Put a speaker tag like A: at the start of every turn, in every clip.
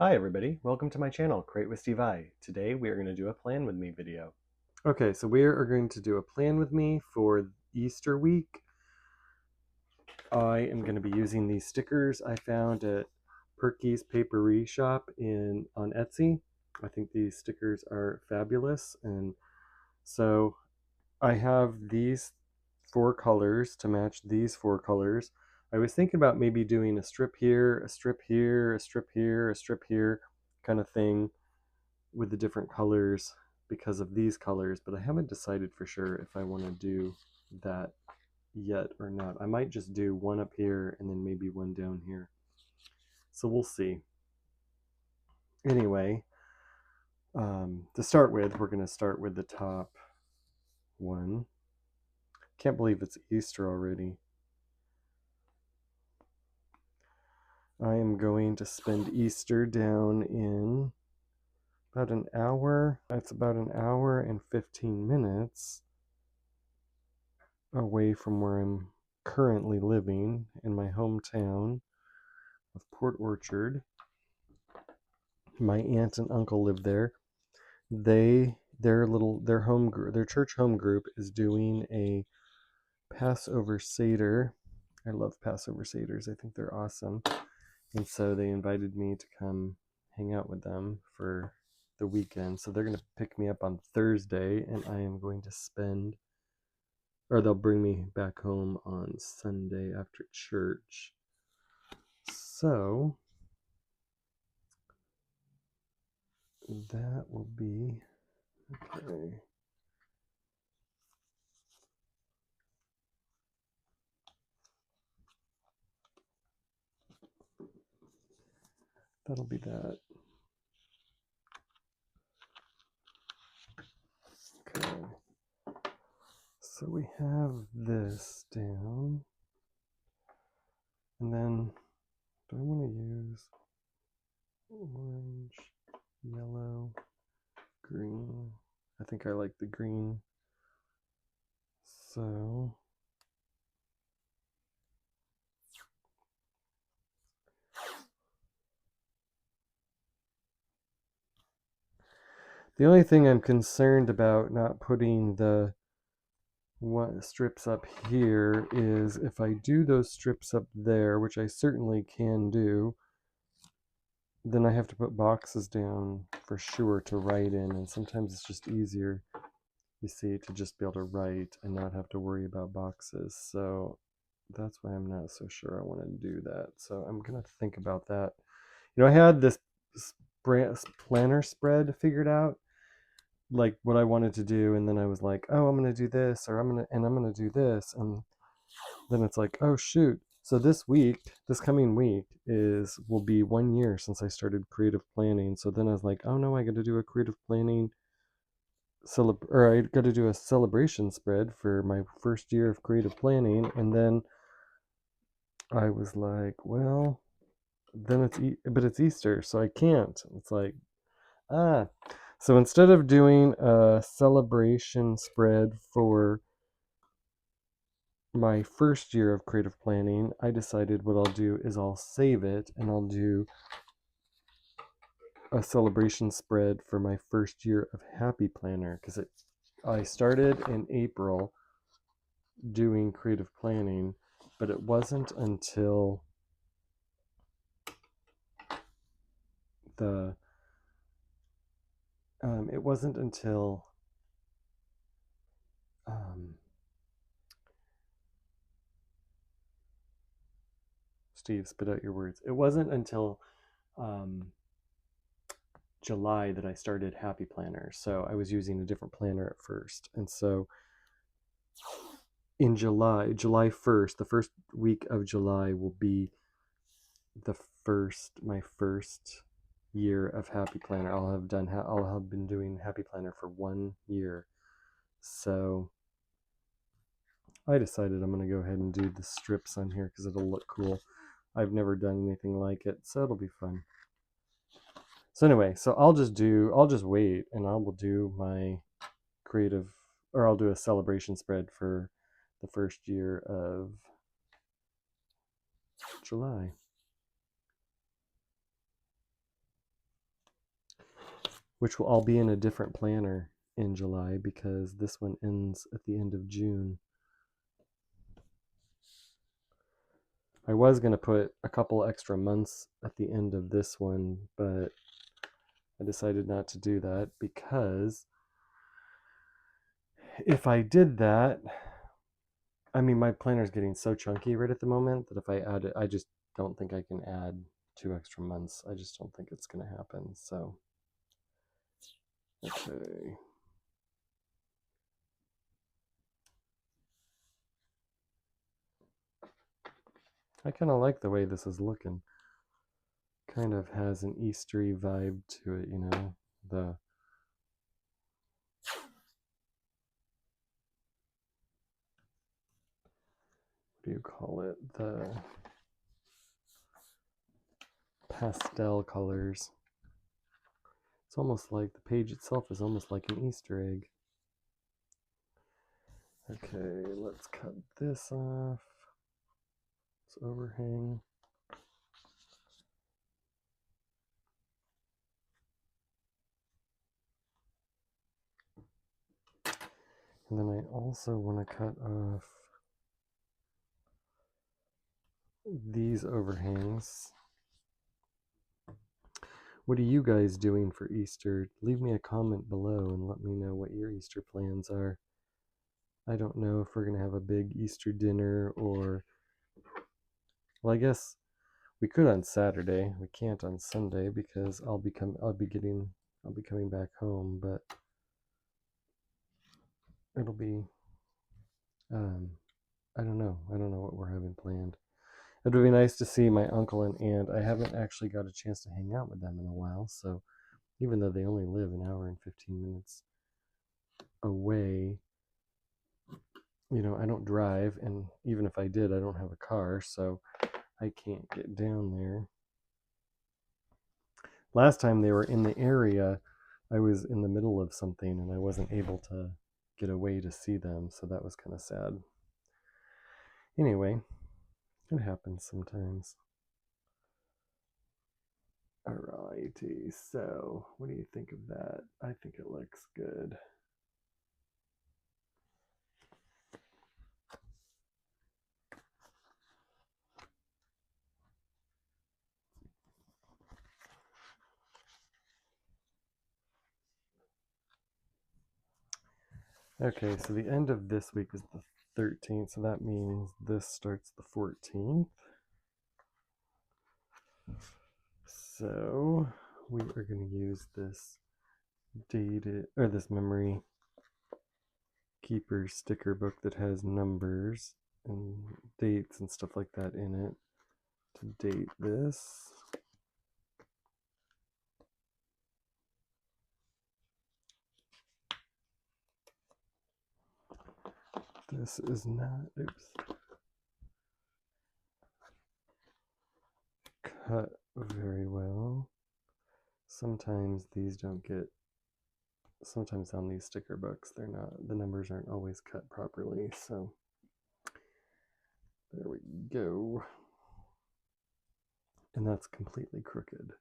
A: Hi everybody, welcome to my channel, Create with Steve I. Today we are going to do a plan with me video. Okay, so we are going to do a plan with me for Easter week. I am going to be using these stickers I found at Perky's Papery Shop on Etsy. I think these stickers are fabulous, and so I have these four colors to match these four colors. I was thinking about maybe doing a strip here, a strip here, a strip here, a strip here kind of thing with the different colors because of these colors, but I haven't decided for sure if I want to do that yet or not. I might just do one up here and then maybe one down here. So we'll see. Anyway, to start with, we're going to start with the top one. Can't believe it's Easter already. I am going to spend Easter down in about an hour. It's about an hour and 15 minutes away from where I'm currently living in my hometown of Port Orchard. My aunt and uncle live there. Their church home group is doing a Passover Seder. I love Passover Seders. I think they're awesome. And so they invited me to come hang out with them for the weekend. So they're going to pick me up on Thursday, and I am going to they'll bring me back home on Sunday after church. So that will be okay. That'll be that. Okay. So we have this down. And then, do I want to use orange, yellow, green? I think I like the green. So, the only thing I'm concerned about not putting the strips up here is if I do those strips up there, which I certainly can do, then I have to put boxes down for sure to write in, and sometimes it's just easier, you see, to just be able to write and not have to worry about boxes. So that's why I'm not so sure I want to do that. So I'm going to think about that. I had this planner spread figured out, like what I wanted to do, and then I was like, oh, I'm going to do this, or I'm going to do this, and then it's like, oh shoot. So this coming week will be 1 year since I started creative planning. So then I was like, oh no, I got to do a creative planning I got to do a celebration spread for my first year of creative planning, and then I was like, well, then it's Easter, so I can't. It's like, ah. So instead of doing a celebration spread for my first year of creative planning, I decided what I'll do is I'll save it and I'll do a celebration spread for my first year of Happy Planner, because I started in April doing creative planning, but it wasn't until the it wasn't until Steve, spit out your words. It wasn't until July that I started Happy Planner. So I was using a different planner at first. And so in July 1st, the first week of July will be my first year of Happy Planner. I'll have been doing Happy Planner for 1 year. So I decided I'm going to go ahead and do the strips on here because it'll look cool. I've never done anything like it, so it'll be fun. So anyway, so I'll just wait and I will do my I'll do a celebration spread for the first year of July. which will all be in a different planner in July because this one ends at the end of June. I was going to put a couple extra months at the end of this one, but I decided not to do that because if I did that, I mean, my planner is getting so chunky right at the moment that if I add it, I just don't think I can add 2 extra months. I just don't think it's going to happen. So, okay. I kind of like the way this is looking. Kind of has an Eastery vibe to it, you know, the what do you call it? The pastel colors. It's almost like the page itself is almost like an Easter egg. Okay, let's cut this off. This overhang. And then I also want to cut off these overhangs. What are you guys doing for Easter? Leave me a comment below and let me know what your Easter plans are. I don't know if we're going to have a big Easter dinner or, well, I guess we could on Saturday. We can't on Sunday because I'll be coming back home, but it'll be I don't know. I don't know what we're having planned. It would be nice to see my uncle and aunt. I haven't actually got a chance to hang out with them in a while, so even though they only live an hour and 15 minutes away, you know, I don't drive, and even if I did, I don't have a car, so I can't get down there. Last time they were in the area, I was in the middle of something and I wasn't able to get away to see them, so that was kind of sad. Anyway, it happens sometimes. Alrighty, so what do you think of that? I think it looks good. Okay, so the end of this week is the 13th, so that means this starts the 14th. So we are going to use this this memory keeper sticker book that has numbers and dates and stuff like that in it to date this. This is not, cut very well. Sometimes these don't get, sometimes on these sticker books, they're not, the numbers aren't always cut properly, so there we go. And that's completely crooked.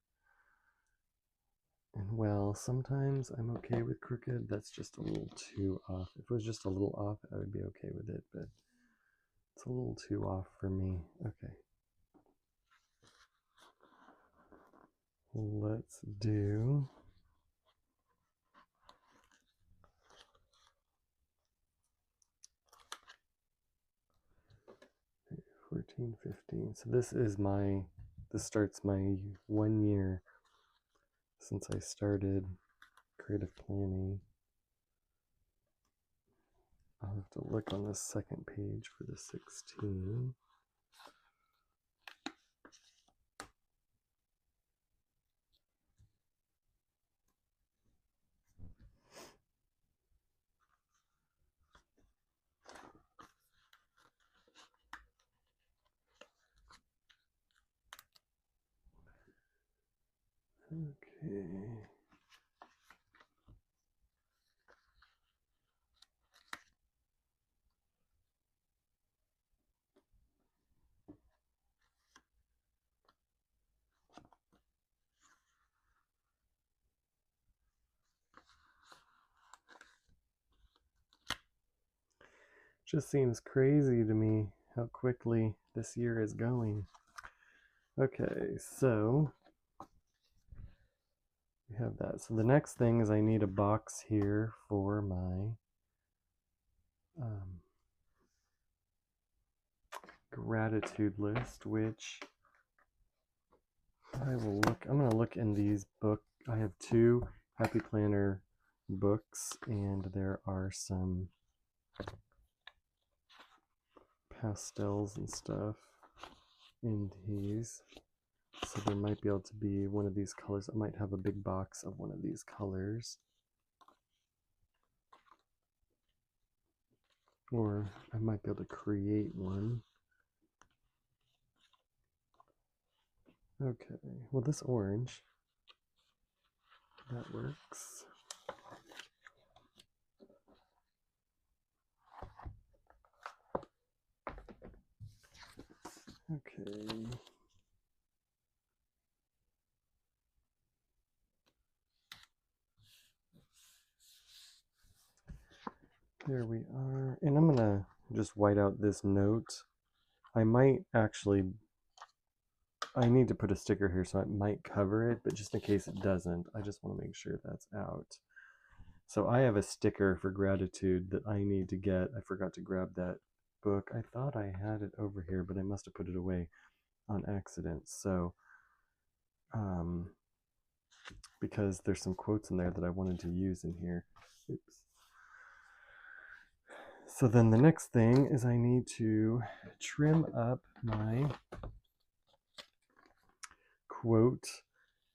A: And well, sometimes I'm okay with crooked. That's just a little too off. If it was just a little off, I would be okay with it, but it's a little too off for me. Okay. Let's do 14, 15. So this starts my 1 year since I started creative planning. I'll have to look on the second page for the 16. Okay. Just seems crazy to me how quickly this year is going. Okay, so we have that. So the next thing is I need a box here for my gratitude list, which I will look. I'm going to look in these books. I have 2 Happy Planner books, and there are some pastels and stuff in these. So there might be able to be one of these colors. I might have a big box of one of these colors. Or I might be able to create one. Okay, well this orange, that works. Okay. There we are. And I'm gonna just white out this note. I might actually, I need to put a sticker here, so I might cover it, but just in case it doesn't, I just want to make sure that's out. So I have a sticker for gratitude that I need to get. I forgot to grab that book. I thought I had it over here, but I must have put it away on accident. So, because there's some quotes in there that I wanted to use in here. Oops. So then the next thing is I need to trim up my quote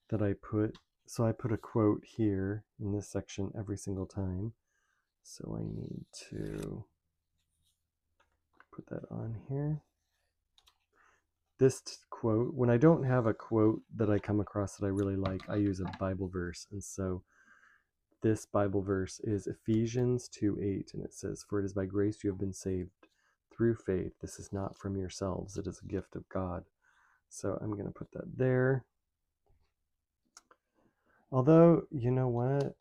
A: that I put. So I put a quote here in this section every single time. So I need to put that on here. This quote, when I don't have a quote that I come across that I really like, I use a Bible verse. And so this Bible verse is Ephesians 2:8, and it says, "For it is by grace you have been saved through faith. This is not from yourselves, it is a gift of God." So I'm going to put that there. Although, you know what?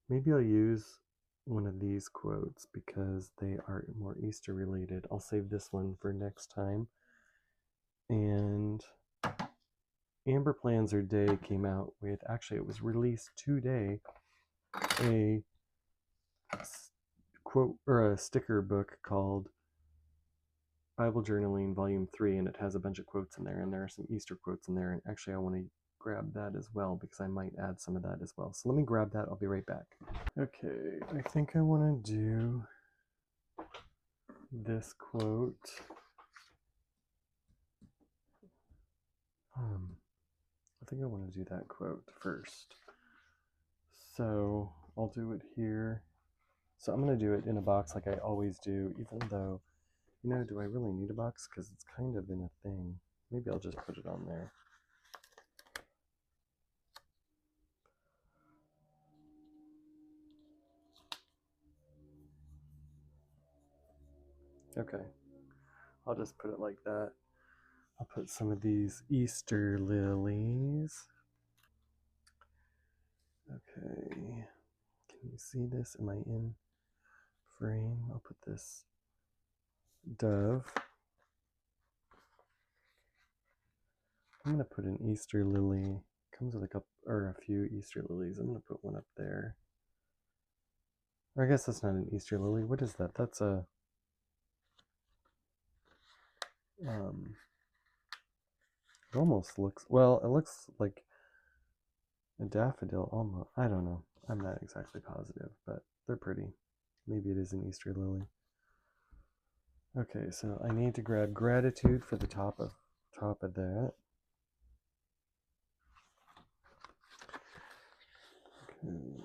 A: Maybe I'll use one of these quotes because they are more Easter related. I'll save this one for next time. And Amber Plans Her Day came out with, actually it was released today, a quote or a sticker book called Bible Journaling Volume 3, and it has a bunch of quotes in there, and there are some Easter quotes in there, and actually I want to grab that as well because I might add some of that as well. So let me grab that. I'll be right back. Okay, I think I want to do this quote. I think I want to do that quote first. So I'll do it here. So I'm going to do it in a box like I always do, even though, you know, do I really need a box? Because it's kind of in a thing. Maybe I'll just put it on there. Okay, I'll just put it like that. I'll put some of these Easter lilies. Okay, can you see this? Am I in frame? I'll put this dove. I'm gonna put an Easter lily. Comes with a couple or a few Easter lilies. I'm gonna put one up there. Or I guess that's not an Easter lily. What is that? That's a it almost looks, well, it looks like a daffodil almost. I don't know. I'm not exactly positive, but they're pretty. Maybe it is an Easter lily. Okay, so I need to grab gratitude for the top of that. Okay.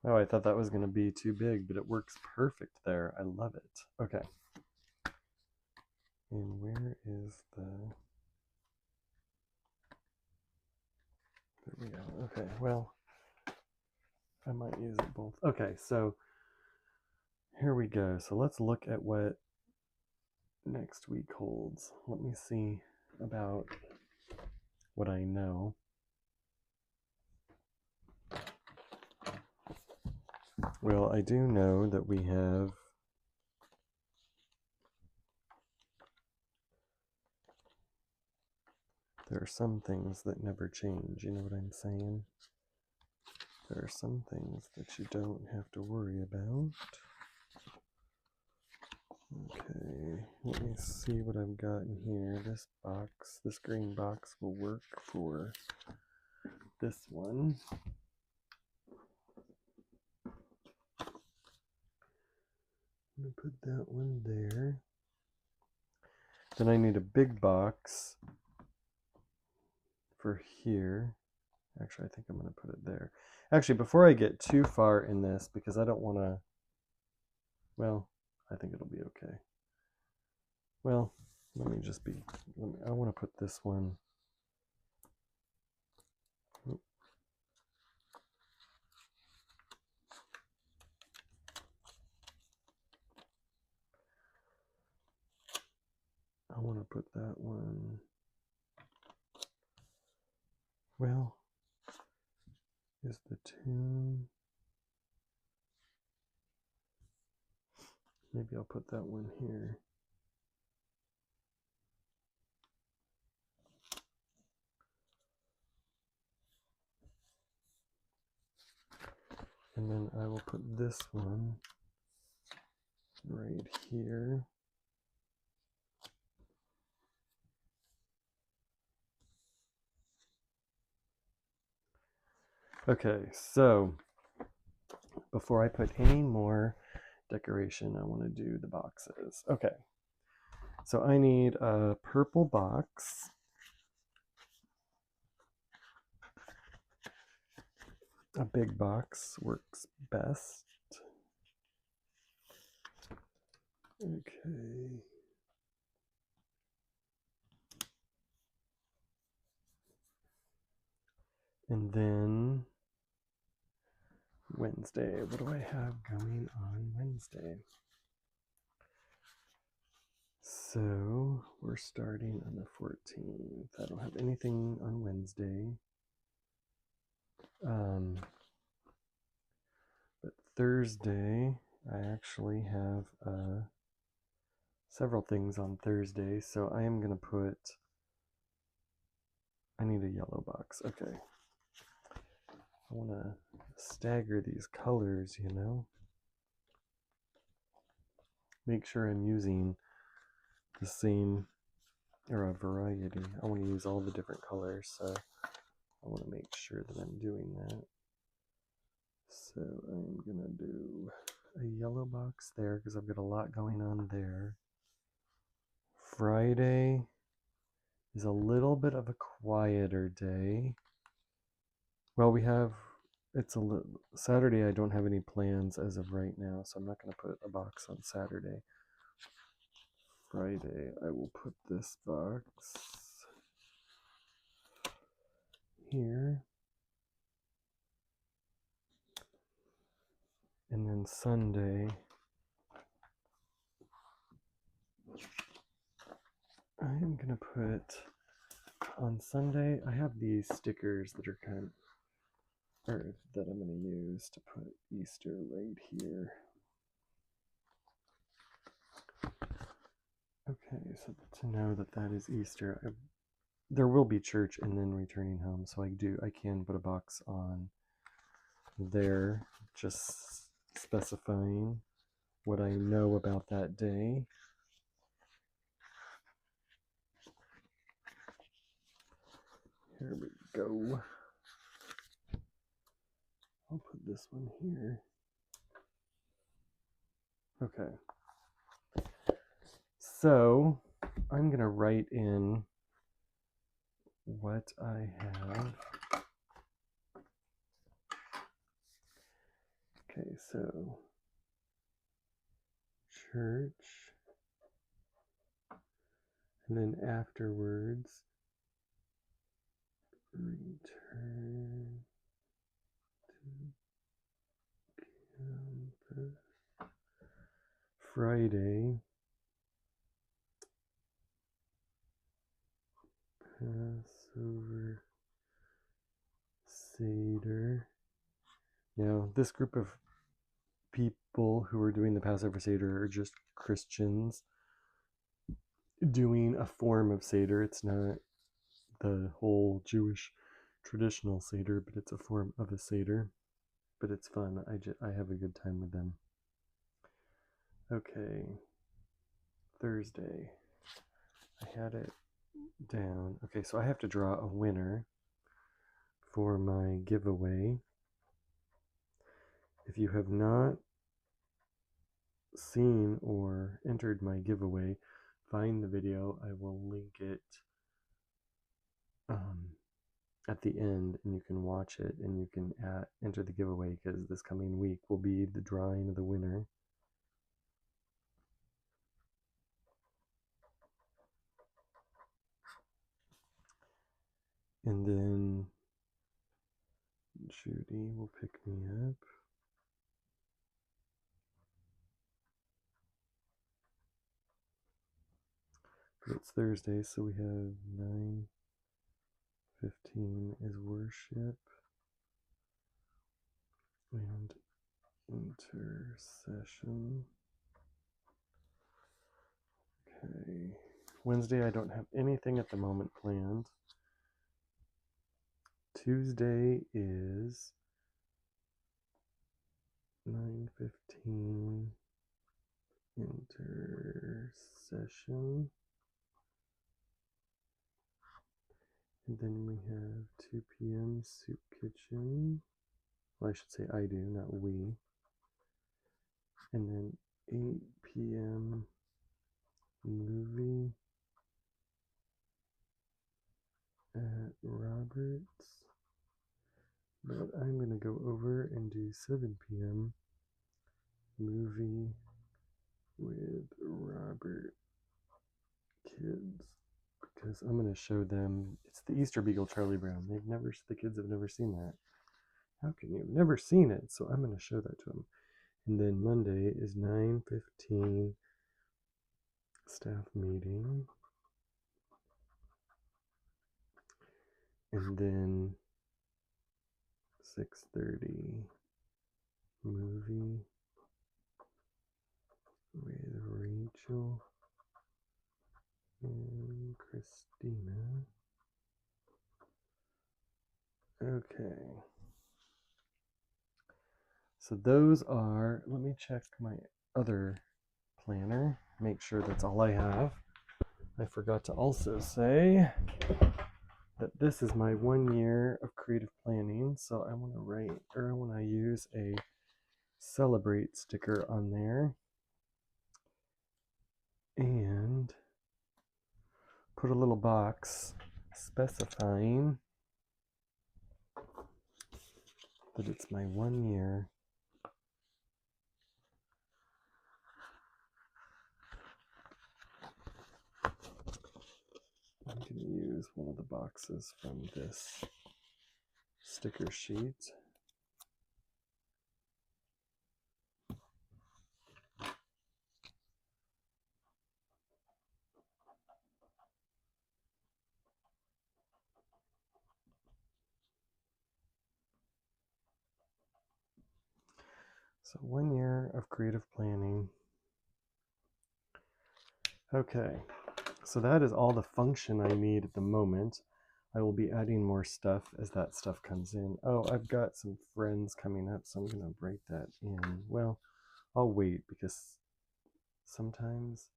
A: Oh, I thought that was going to be too big, but it works perfect there. I love it. Okay. And where is the... There we go. Okay, well, I might use it both. Okay, so here we go. So let's look at what next week holds. Let me see about what I know. Well, I do know that we have there are some things that never change, you know what I'm saying? There are some things that you don't have to worry about. Okay, let me see what I've got in here. This box, this green box will work for this one. I'm going to put that one there. Then I need a big box for here. Actually, I think I'm going to put it there. Actually, before I get too far in this, because I don't want to, well, I think it'll be okay. Well, let me just be, I want to put this one. I want to put that one. Well, is the tune. Maybe I'll put that one here. And then I will put this one right here. Okay, so before I put any more decoration, I want to do the boxes. Okay, so I need a purple box. A big box works best. Okay. And then Wednesday. What do I have going on Wednesday? So we're starting on the 14th. I don't have anything on Wednesday. But Thursday, I actually have several things on Thursday. So I am going to put, I need a yellow box. Okay. I want to stagger these colors, you know. Make sure I'm using the same, or a variety. I want to use all the different colors, so I want to make sure that I'm doing that. So I'm going to do a yellow box there because I've got a lot going on there. Friday is a little bit of a quieter day. Well, we have, it's a little, Saturday I don't have any plans as of right now, so I'm not going to put a box on Saturday. Friday, I will put this box here. And then Sunday, I'm going to put, on Sunday, I have these stickers that are kind of, or that I'm going to use to put Easter right here. Okay, so to know that that is Easter, there will be church and then returning home, so I can put a box on there, just specifying what I know about that day. Here we go. I'll put this one here. Okay. So I'm going to write in what I have. Okay, so church, and then afterwards, return to campus. Friday, Passover Seder. Now, this group of people who are doing the Passover Seder are just Christians doing a form of Seder. It's not the whole Jewish traditional Seder, but it's a form of a Seder. But it's fun. I have a good time with them. Okay, Thursday. I had it down. Okay, so I have to draw a winner for my giveaway. If you have not seen or entered my giveaway, find the video. I will link it at the end, and you can watch it and you can enter the giveaway, because this coming week will be the drawing of the winner. And then Judy will pick me up. But it's Thursday, so we have 9:15 is worship and intercession. Okay. Wednesday, I don't have anything at the moment planned. Tuesday is 9:15 intercession. And then we have 2 p.m. soup kitchen. Well, I should say I do, not we. And then 8 p.m. movie at Roberts. But I'm going to go over and do 7 p.m. movie with Robert Kids, because I'm going to show them. It's the Easter Beagle Charlie Brown. The kids have never seen that. How can you have never seen it? So I'm going to show that to them. And then Monday is 9:15 staff meeting. And then 6:30 movie with Rachel and Christina. Okay. So those are, let me check my other planner, make sure that's all I have. I forgot to also say that this is my 1 year of creative planning. So I want to use a celebrate sticker on there and put a little box specifying that it's my 1 year. I'm going to use one of the boxes from this sticker sheet. So 1 year of creative planning. Okay, so that is all the function I need at the moment. I will be adding more stuff as that stuff comes in. Oh, I've got some friends coming up, so I'm going to write that in. Well, I'll wait because sometimes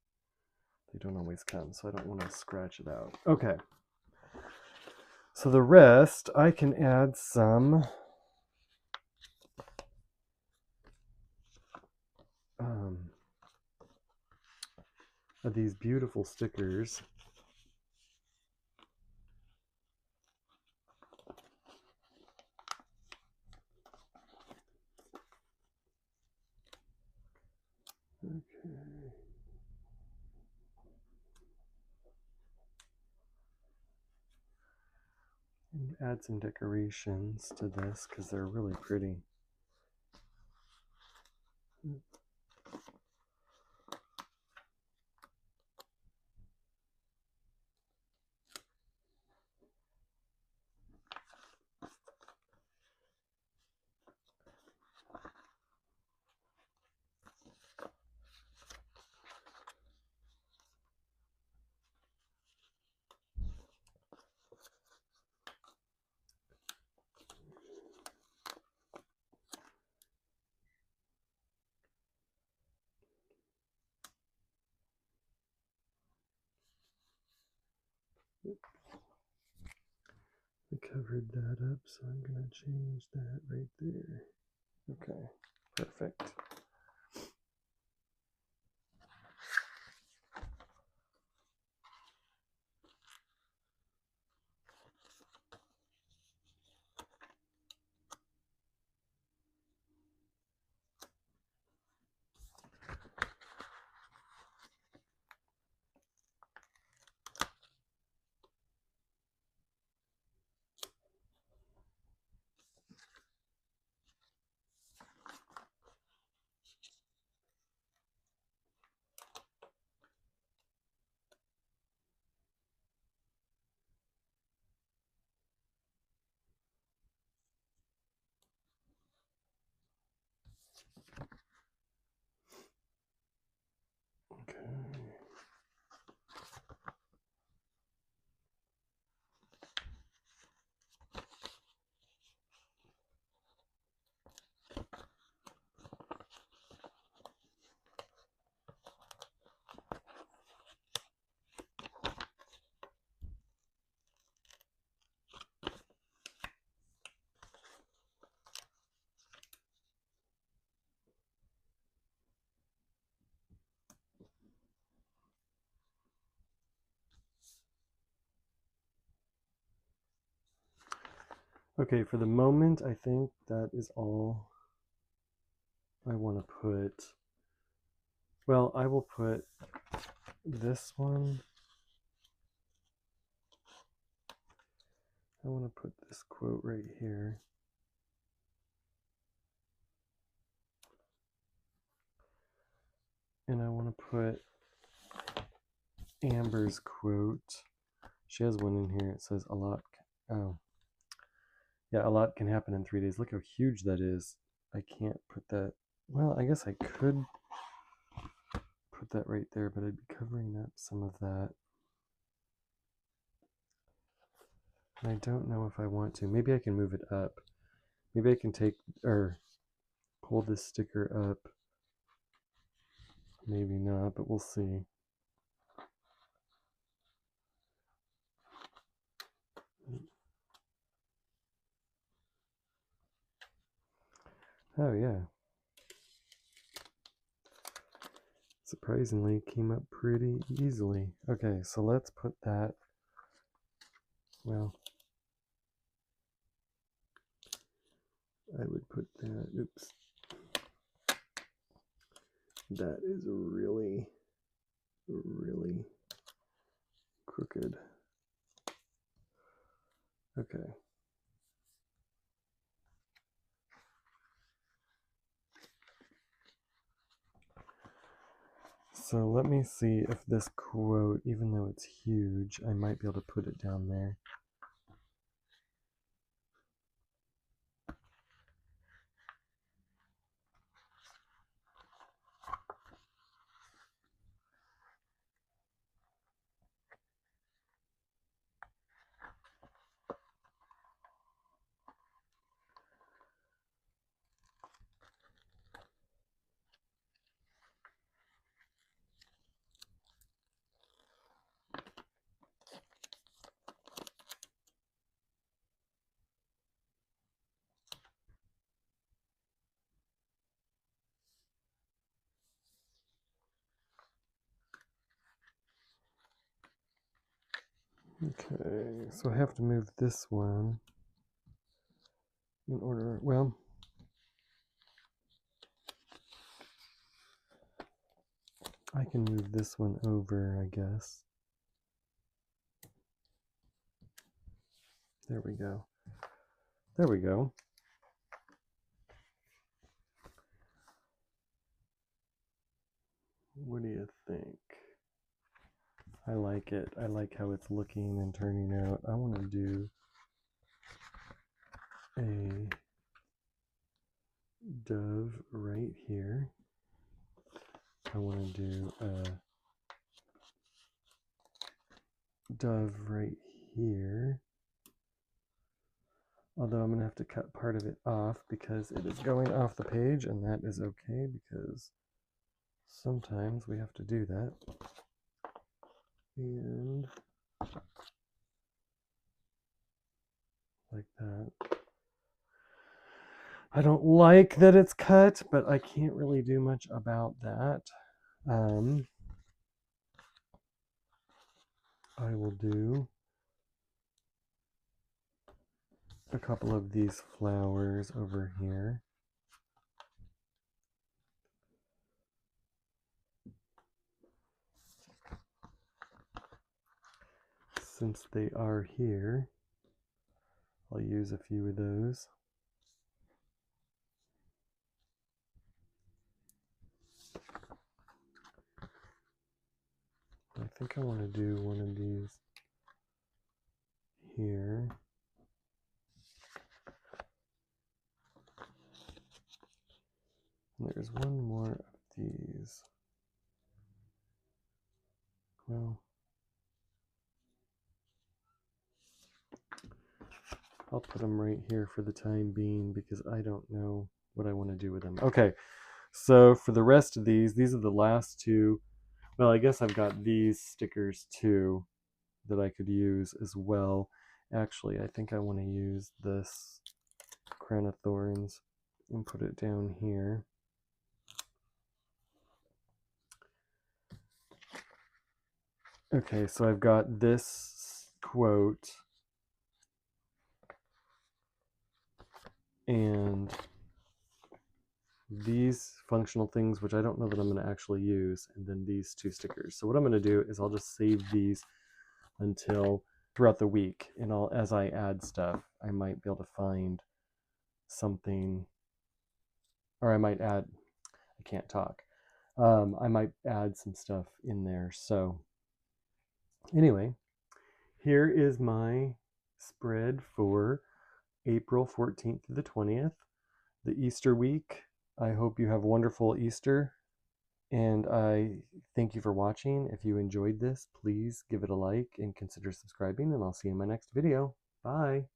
A: they don't always come, so I don't want to scratch it out. Okay, so the rest, I can add some of these beautiful stickers. Add some decorations to this because they're really pretty. I covered that up, so I'm going to change that right there. Okay, perfect. Okay. Okay, for the moment, I think that is all I want to put. Well, I will put this one. I want to put this quote right here. And I want to put Amber's quote. She has one in here. It says a lot. Oh, yeah, a lot can happen in 3 days. Look how huge that is. I can't put that. Well, I guess I could put that right there, but I'd be covering up some of that. And I don't know if I want to. Maybe I can move it up. Maybe I can take or pull this sticker up. Maybe not, but we'll see. Oh, yeah. Surprisingly, came up pretty easily. Okay, so let's put that. Well, I would put that. Oops. That is really, really crooked. Okay. So let me see if this quote, even though it's huge, I might be able to put it down there. Okay, so I have to move this one in order, well, I can move this one over, I guess. There we go. There we go. What do you think? I like it. I like how it's looking and turning out. I want to do a dove right here. I want to do a dove right here. Although I'm going to have to cut part of it off because it is going off the page, and that is okay because sometimes we have to do that. And like that. I don't like that it's cut, but I can't really do much about that. I will do a couple of these flowers over here. Since they are here, I'll use a few of those. I think I want to do one of these here. And there's one more of these. Well, I'll put them right here for the time being because I don't know what I want to do with them. Okay, so for the rest of these are the last two. Well, I guess I've got these stickers too that I could use as well. Actually, I think I want to use this crown of thorns and put it down here. Okay, so I've got this quote and these functional things, which I don't know that I'm going to actually use, and then these two stickers. So what I'm going to do is I'll just save these until throughout the week, and as I add stuff, I might be able to find something, or I might add, I can't talk. I might add some stuff in there. So anyway, here is my spread for April 14th to the 20th, the Easter week. I hope you have a wonderful Easter, and I thank you for watching. If you enjoyed this, please give it a like and consider subscribing, and I'll see you in my next video. Bye.